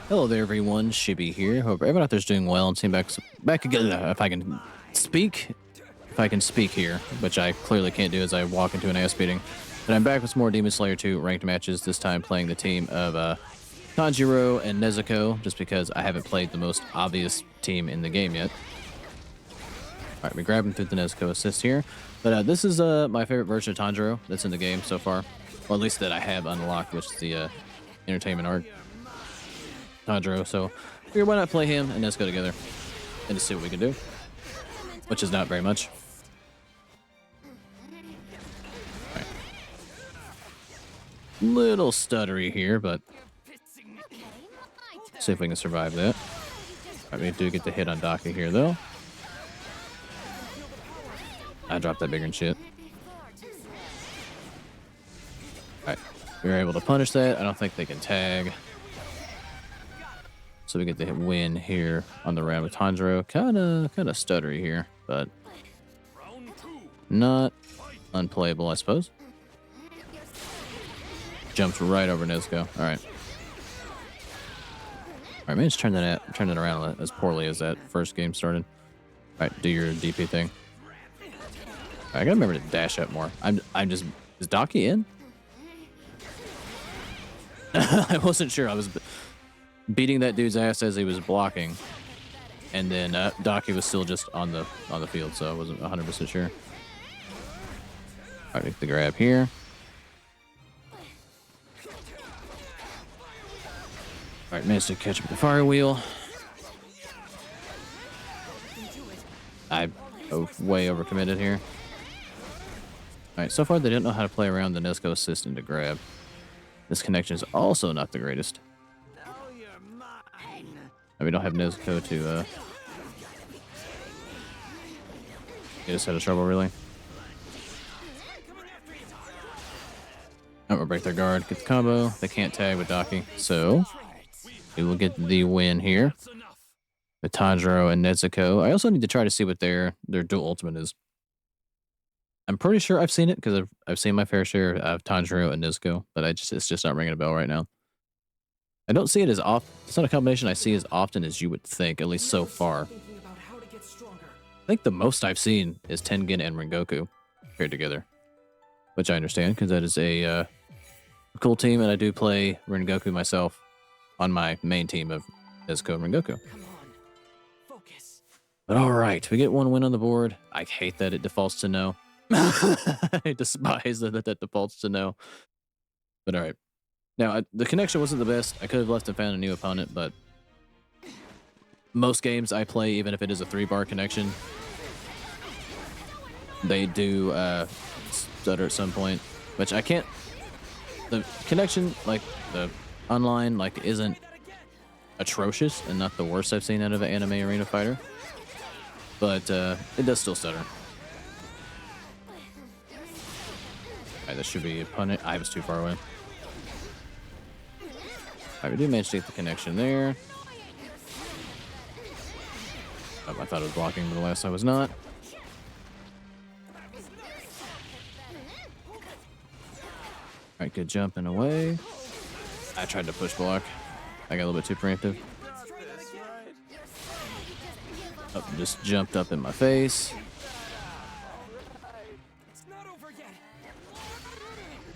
Hello there, everyone. Shibby here. Hope everyone out there's doing well and seeing back again. If I can speak, here, which I clearly can't do as I walk into an ass beating. But I'm back with some more Demon Slayer 2 ranked matches. This time playing the team of Tanjiro and Nezuko, just because I haven't played the most obvious team in the game yet. All right, we grab him through the Nezuko assist here. But this is my favorite version of Tanjiro that's in the game so far, or at least that I have unlocked, which is the entertainment arc. Tanjiro, so figure why not play him and Nezuko together and to see what we can do, which is not very much. All right. Little stuttery here, but see if we can survive that. All right, we do get the hit on Daki here, though. I dropped that bigger than shit. All right, we were able to punish that. I don't think they can tag. So we get the win here on the round with Tanjiro. Kind of stuttery here, but not unplayable, I suppose. Jumps right over Nezuko. All right. All right, managed to turn it around as poorly as that first game started. All right, do your DP thing. All right, I gotta remember to dash up more. I'm just, is Daki in? I wasn't sure. I was beating that dude's ass as he was blocking, and then Daki was still just on the field, so I wasn't 100% sure. All right, make the grab here. All right, managed to catch up with the fire wheel. I way overcommitted here. All right, so far they didn't know how to play around the Nezuko assist into grab. This connection is also not the greatest. We don't have Nezuko to get us out of trouble, really. Oh, we'll break their guard, get the combo. They can't tag with Daki, so we will get the win here with Tanjiro and Nezuko. I also need to try to see what their dual ultimate is. I'm pretty sure I've seen it because I've seen my fair share of Tanjiro and Nezuko, but it's just not ringing a bell right now. I don't see it as often. It's not a combination I see as often as you would think, at least so far. I think the most I've seen is Tengen and Rengoku paired together, which I understand because that is a cool team, and I do play Rengoku myself on my main team of Nezuko and Rengoku. But all right, we get one win on the board. I hate that it defaults to no. I despise that defaults to no. But all right. Now, the connection wasn't the best. I could have left and found a new opponent, but most games I play, even if it is a 3-bar connection, they do stutter at some point, which I can't. The connection, like the online, like isn't atrocious and not the worst I've seen out of an anime arena fighter, but it does still stutter. All right, this should be a punish. I was too far away. All right, we do manage to get the connection there. Oh, I thought it was blocking, but the last I was not. All right, good jumping away. I tried to push block. I got a little bit too preemptive. Oh, just jumped up in my face.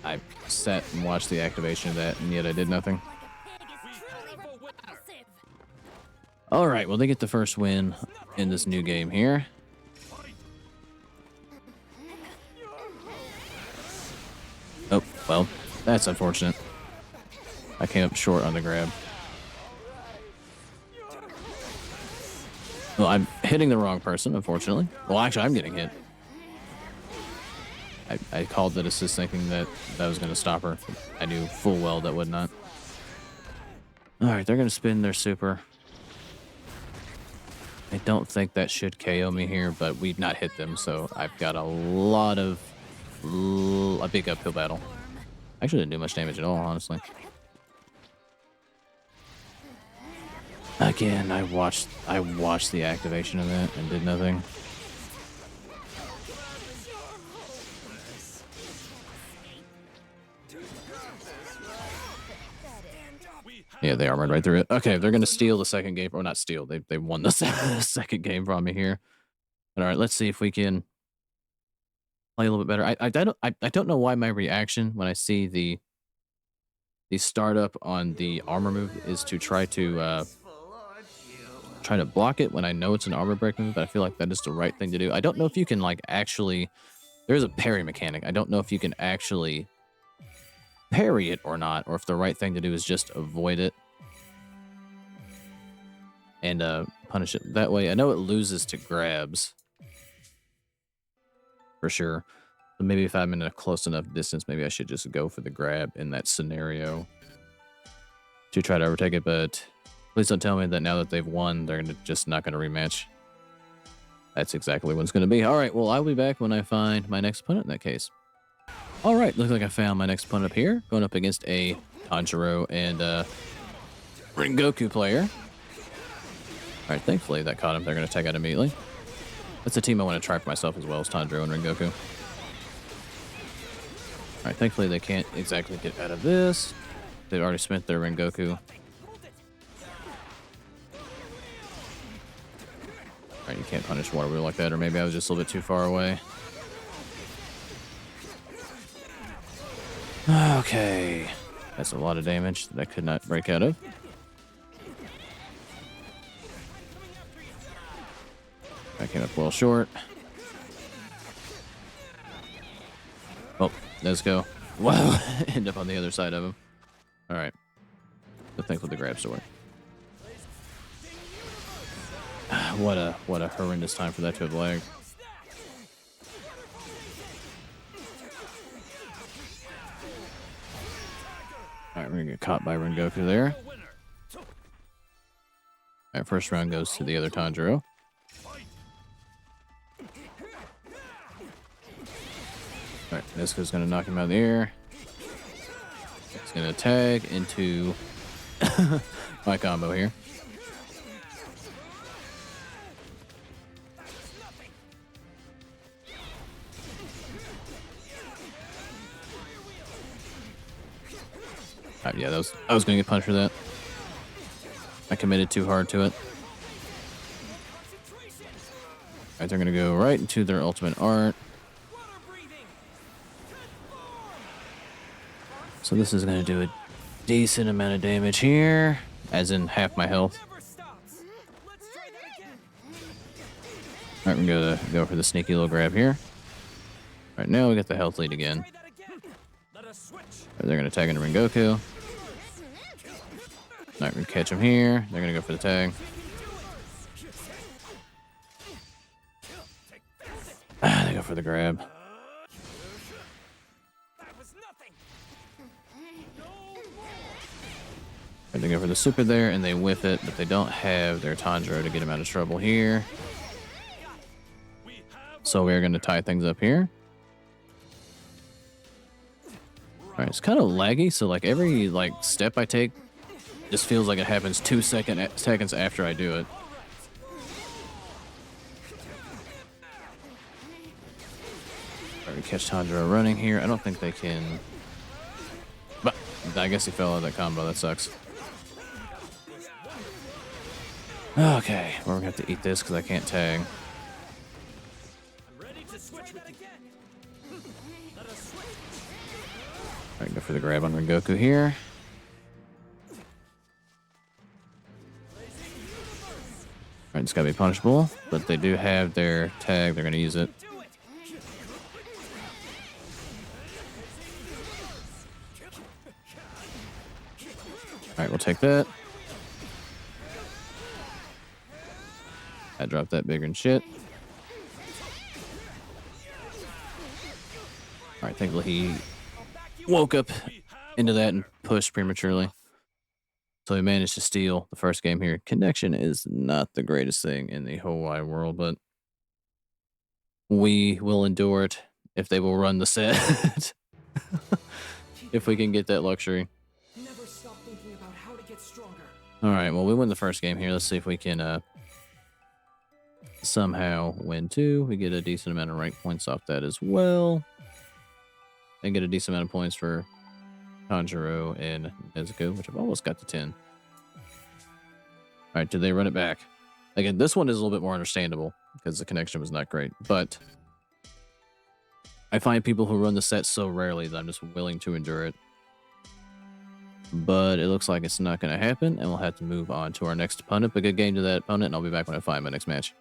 I sat and watched the activation of that, and yet I did nothing. All right, well, they get the first win in this new game here. Oh, well, that's unfortunate. I came up short on the grab. Well, I'm hitting the wrong person, unfortunately. Well, actually, I'm getting hit. I called that assist thinking that was going to stop her. I knew full well that would not. All right, they're going to spin their super. I don't think that should KO me here, but we've not hit them, so I've got a big uphill battle. Actually didn't do much damage at all, honestly. Again, I watched the activation of that and did nothing. Yeah, they armored right through it. Okay, they're going to steal the second game. Or not steal. They won the second game from me here. But all right, let's see if we can play a little bit better. I don't know why my reaction when I see the startup on the armor move is to try to block it when I know it's an armor break move, but I feel like that is the right thing to do. I don't know if you can like actually there's a parry mechanic. I don't know if you can actually parry it or not, or if the right thing to do is just avoid it and punish it that way. I know it loses to grabs for sure. So maybe if I'm in a close enough distance, maybe I should just go for the grab in that scenario to try to overtake it. But please don't tell me that now that they've won, they're just not going to rematch. That's exactly what it's going to be. All right, well, I'll be back when I find my next opponent in that case. All right, looks like I found my next opponent up here, going up against a Tanjiro and Rengoku player. All right, thankfully that caught him. They're going to take out immediately. That's a team I want to try for myself as well as Tanjiro and Rengoku. All right, thankfully they can't exactly get out of this. They've already spent their Rengoku. All right, you can't punish water wheel like that, or maybe I was just a little bit too far away. Okay, that's a lot of damage that I could not break out of. I came up well short. Oh, let's go. Wow, end up on the other side of him. All right, so thankful the grab sword. What a horrendous time for that to have lagged. All right, we're gonna get caught by Rengoku there. All right, first round goes to the other Tanjiro. All right, Nezuko's gonna knock him out of the air. He's gonna tag into my combo here. Yeah, I was gonna get punched for that. I committed too hard to it. All right, they're gonna go right into their ultimate art. So this is gonna do a decent amount of damage here, as in half my health. All right, we're gonna go for the sneaky little grab here. All right, now we got the health lead again. All right, they're gonna tag into Rengoku. All right, we're gonna catch him here. They're gonna go for the tag. They go for the grab. They go for the super there, and they whiff it, but they don't have their Tanjiro to get him out of trouble here. So we're going to tie things up here. All right, it's kind of laggy, so like every step I take just feels like it happens 2 seconds after I do it. All right, we catch Tanjiro running here. I don't think they can... But I guess he fell out of that combo. That sucks. Okay, well, we're going to have to eat this because I can't tag. All right, go for the grab on Rengoku here. All right, it's got to be punishable, but they do have their tag. They're going to use it. All right, we'll take that. I dropped that bigger than shit. All right, thankfully he woke up into that and pushed prematurely. So he managed to steal the first game here. Connection is not the greatest thing in the whole wide world, but we will endure it if they will run the set. If we can get that luxury. Never stop thinking about how to get stronger. All right, well, we win the first game here. Let's see if we can somehow win two. We get a decent amount of rank points off that as well. And get a decent amount of points for Tanjiro and Nezuko, which I've almost got to 10. All right, did they run it back? Again, this one is a little bit more understandable because the connection was not great, but I find people who run the set so rarely that I'm just willing to endure it. But it looks like it's not going to happen, and we'll have to move on to our next opponent. But good game to that opponent, and I'll be back when I find my next match.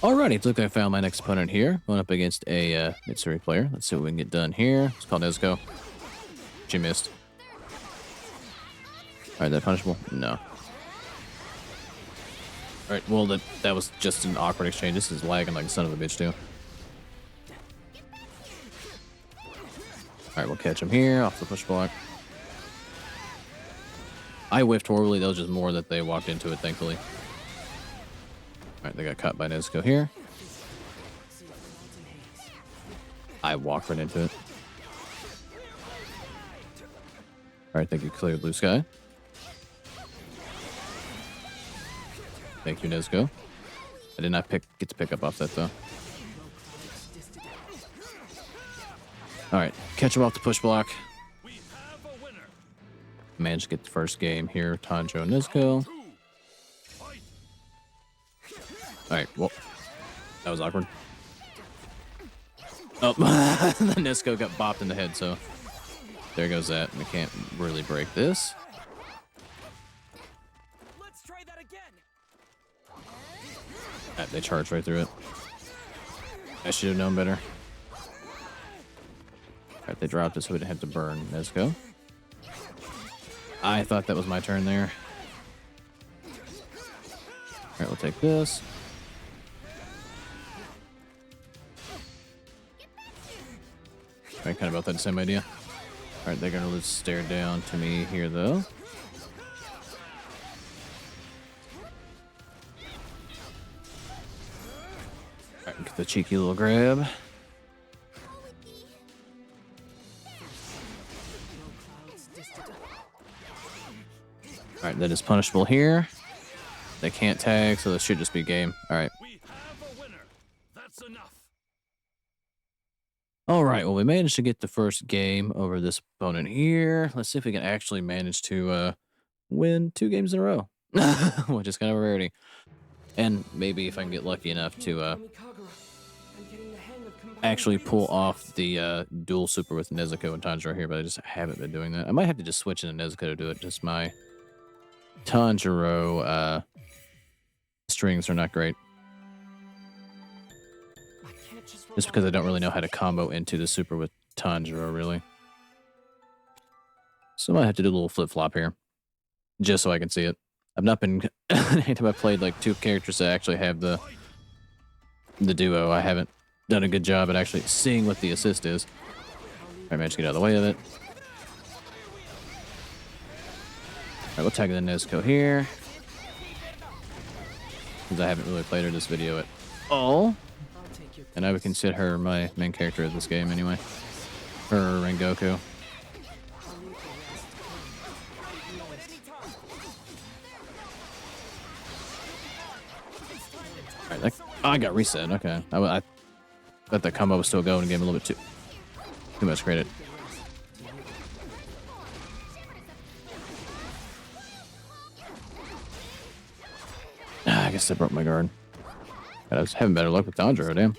Alrighty, it looks like I found my next opponent here, going up against a Mitsuri player. Let's see what we can get done here. It's called Nezuko. She missed. Alright, that punishable? No. Alright, well, that was just an awkward exchange. This is lagging like a son of a bitch, too. Alright, we'll catch him here off the push block. I whiffed horribly. That was just more that they walked into it, thankfully. Alright, they got caught by Nezuko here. I walked right into it. Alright, thank you, Clear Blue Sky. Thank you, Nezuko. I did not get to pick up off that, though. Alright, catch him off the push block. Managed to get the first game here. Tanjiro and Nezuko. Alright, well, that was awkward. Oh, the Nezuko got bopped in the head, so there goes that. We can't really break this. Let's try that again. They charged right through it. I should have known better. Alright, they dropped it so we didn't have to burn Nezuko. I thought that was my turn there. Alright, we'll take this. Alright, kind of about that same idea. Alright, they're gonna just stare down to me here, though. Alright, get the cheeky little grab. Alright, that is punishable here. They can't tag, so this should just be game. Alright. We have a winner. That's enough. Alright, well, we managed to get the first game over this opponent here. Let's see if we can actually manage to win 2 games in a row, which is kind of a rarity. And maybe if I can get lucky enough to actually pull off the dual super with Nezuko and Tanjiro here, but I just haven't been doing that. I might have to just switch into Nezuko to do it. Just my Tanjiro strings are not great. Just because I don't really know how to combo into the super with Tanjiro, really. So I might have to do a little flip-flop here. Just so I can see it. I've not been... anytime I've played like 2 characters that actually have the duo, I haven't done a good job at actually seeing what the assist is. I managed to get out of the way of it. Alright, we'll tag the Nezuko here. Because I haven't really played her this video at all. And I would consider her my main character of this game anyway. Her Rengoku. Alright, I got reset. Okay. I thought that combo was still going and gave him a little bit too much credit. I guess I broke my guard. I was having better luck with Tanjiro, damn.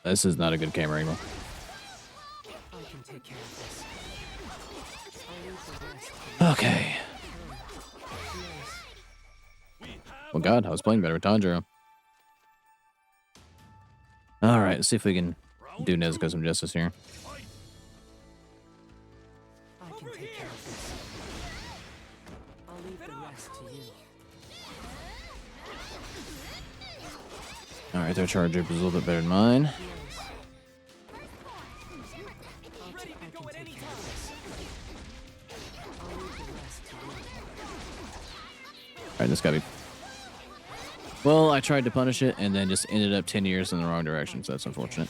This is not a good camera angle. Okay. Well, God, I was playing better with Tanjiro. Alright, let's see if we can do Nezuko some justice here. Alright, their charge up is a little bit better than mine. Alright, this gotta be... Well, I tried to punish it and then just ended up 10 years in the wrong direction, so that's unfortunate.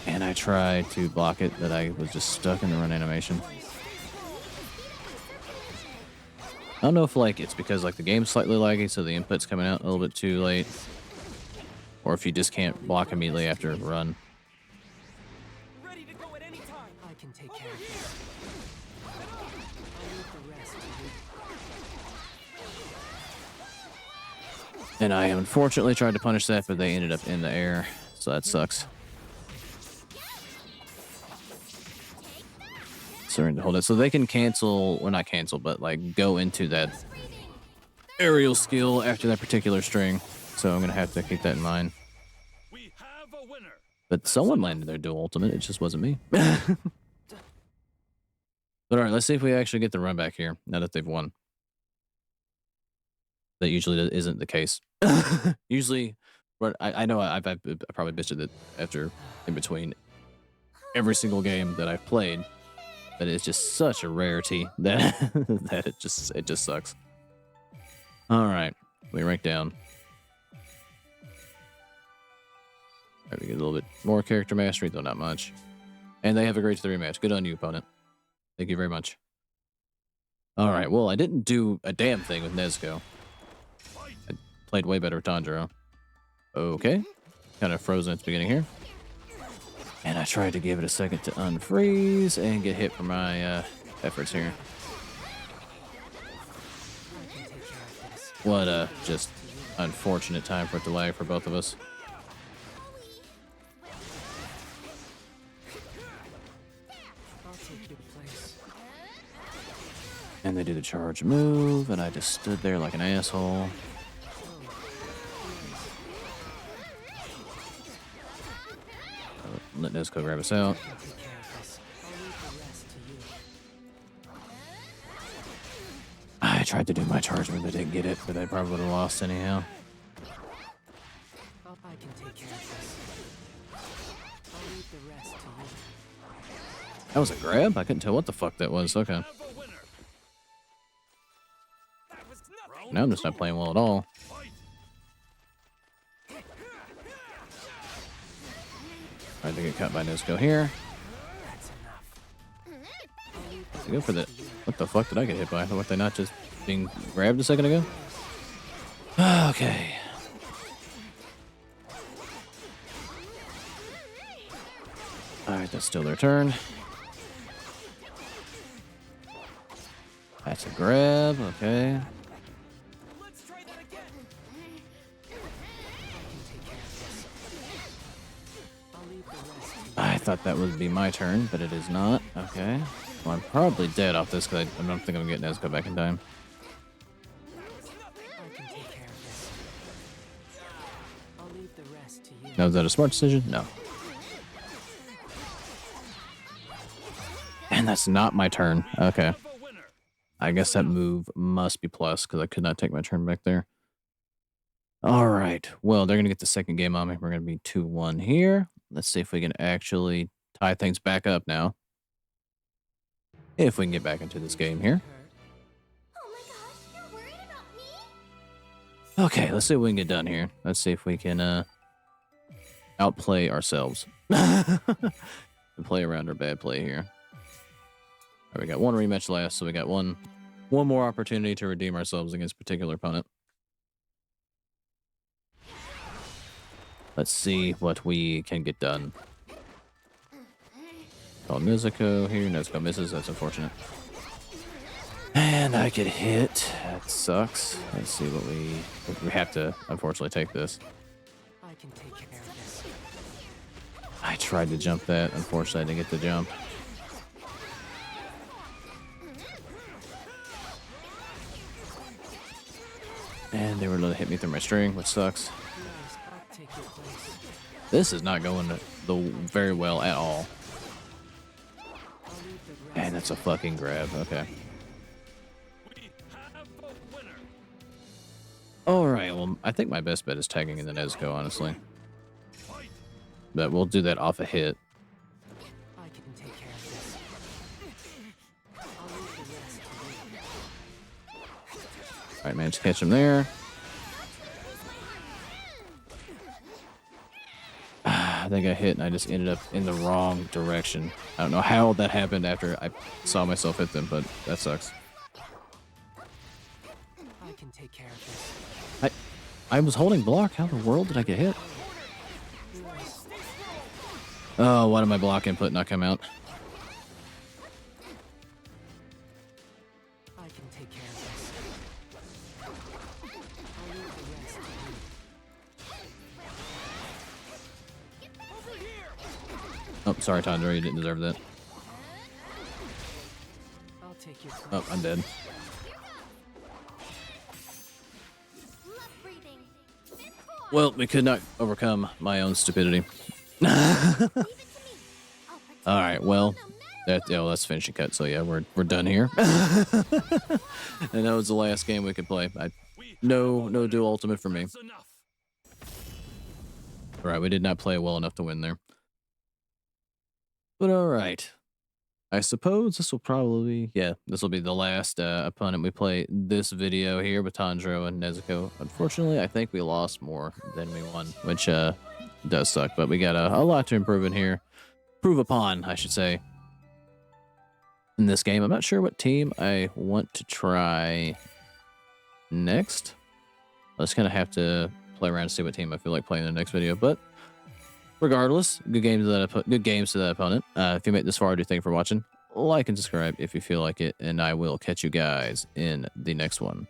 And I tried to block it, but I was just stuck in the run animation. I don't know if like it's because like the game's slightly laggy, so the input's coming out a little bit too late. Or if you just can't block immediately after a run. ready to go at any time. I can take care of this. I'll leave the rest to you. And I unfortunately tried to punish that, but they ended up in the air, so that sucks. Starting to hold it, so they can cancel, or not cancel, but like go into that aerial skill after that particular string. So I'm gonna have to keep that in mind. We have a winner. But someone landed their dual ultimate. It just wasn't me. But all right, let's see if we actually get the run back here now that they've won. That usually isn't the case. Usually, I know I probably bitched it after in between every single game that I've played, but it's just such a rarity that that it just sucks. All right, we rank down. All right, we get a little bit more character mastery, though not much. And they have a grade 3 match. Good on you, opponent. Thank you very much. All right, well, I didn't do a damn thing with Nezuko. I played way better with Tanjiro. Okay. Kind of frozen at the beginning here. And I tried to give it a second to unfreeze and get hit for my efforts here. What a just unfortunate time for it to lag for both of us. I'll take your place. And they do the charge move, and I just stood there like an asshole. Let Nezuko grab us out. Take care of this. I'll leave the rest to you. I tried to do my charge move, I didn't get it, but I probably would have lost anyhow. I can take care of this. I'll leave the rest to you. That was a grab? I couldn't tell what the fuck that was. Okay. Have a winner. That was nothing. Now I'm just not playing well at all. Fight. Tried to get caught by Nezuko here. That's enough. I go for the... What the fuck did I get hit by? Were they not just being grabbed a second ago? Okay. Alright, that's still their turn. That's a grab, okay. Let's try that again. I can take care of this. I'll leave the rest to you. I thought that would be my turn, but it is not. Okay. Well, I'm probably dead off this because I don't think I'm getting Nezuko back in time. I can take care of this. I'll leave the rest to you. Now, is that a smart decision? No. And that's not my turn. Okay. Have a winner. I guess that move must be plus because I could not take my turn back there. All right. Well, they're going to get the second game on me. We're going to be 2-1 here. Let's see if we can actually tie things back up now. If we can get back into this game here. Oh my gosh, you're worried about me? Okay, let's see what we can get done here. Let's see if we can outplay ourselves. And play around our bad play here. All right, we got one rematch left, so we got one more opportunity to redeem ourselves against a particular opponent. Let's see what we can get done. Call Nezuko here. Nezuko misses. That's unfortunate. And I get hit. That sucks. Let's see what we have to, unfortunately, take this. I can take care of this. I tried to jump that. Unfortunately, I didn't get the jump. And they were able to hit me through my string, which sucks. Nice. I'll take your place. This is not going very well at all. I'll leave the rest. And that's a fucking grab. Okay. We have a winner. All right. Well, I think my best bet is tagging in the Nezuko, honestly. Fight. But we'll do that off a hit. I can take care of this. I'll leave the rest to you. All right, managed to catch him there. I think I hit and I just ended up in the wrong direction. I don't know how that happened after I saw myself hit them, but that sucks. I can take care of this. I was holding block. How in the world did I get hit? Oh, why did my block input not come out? I can take care of this. I'll leave the rest to you. Oh, sorry, Tanjiro, you didn't deserve that. I'll take your Oh, I'm dead. Love breathing. Fifth form. Well, we could not overcome my own stupidity. Leave it to me. I'll protect All right, you well, no matter that what. yeah, well, that's finishing cut. So yeah, we're done here. And that was the last game we could play. No dual ultimate for me. That's enough. All right, we did not play well enough to win there. But all right, I suppose this will probably this will be the last opponent we play this video here with Tanjiro and Nezuko. Unfortunately, I think we lost more than we won, which does suck. But we got a lot to improve in here. Prove upon, I should say, in this game. I'm not sure what team I want to try next. I just kind of have to play around and see what team I feel like playing in the next video. But regardless, good games to that opponent. If you made it this far, I do thank you for watching. Like and subscribe if you feel like it, and I will catch you guys in the next one.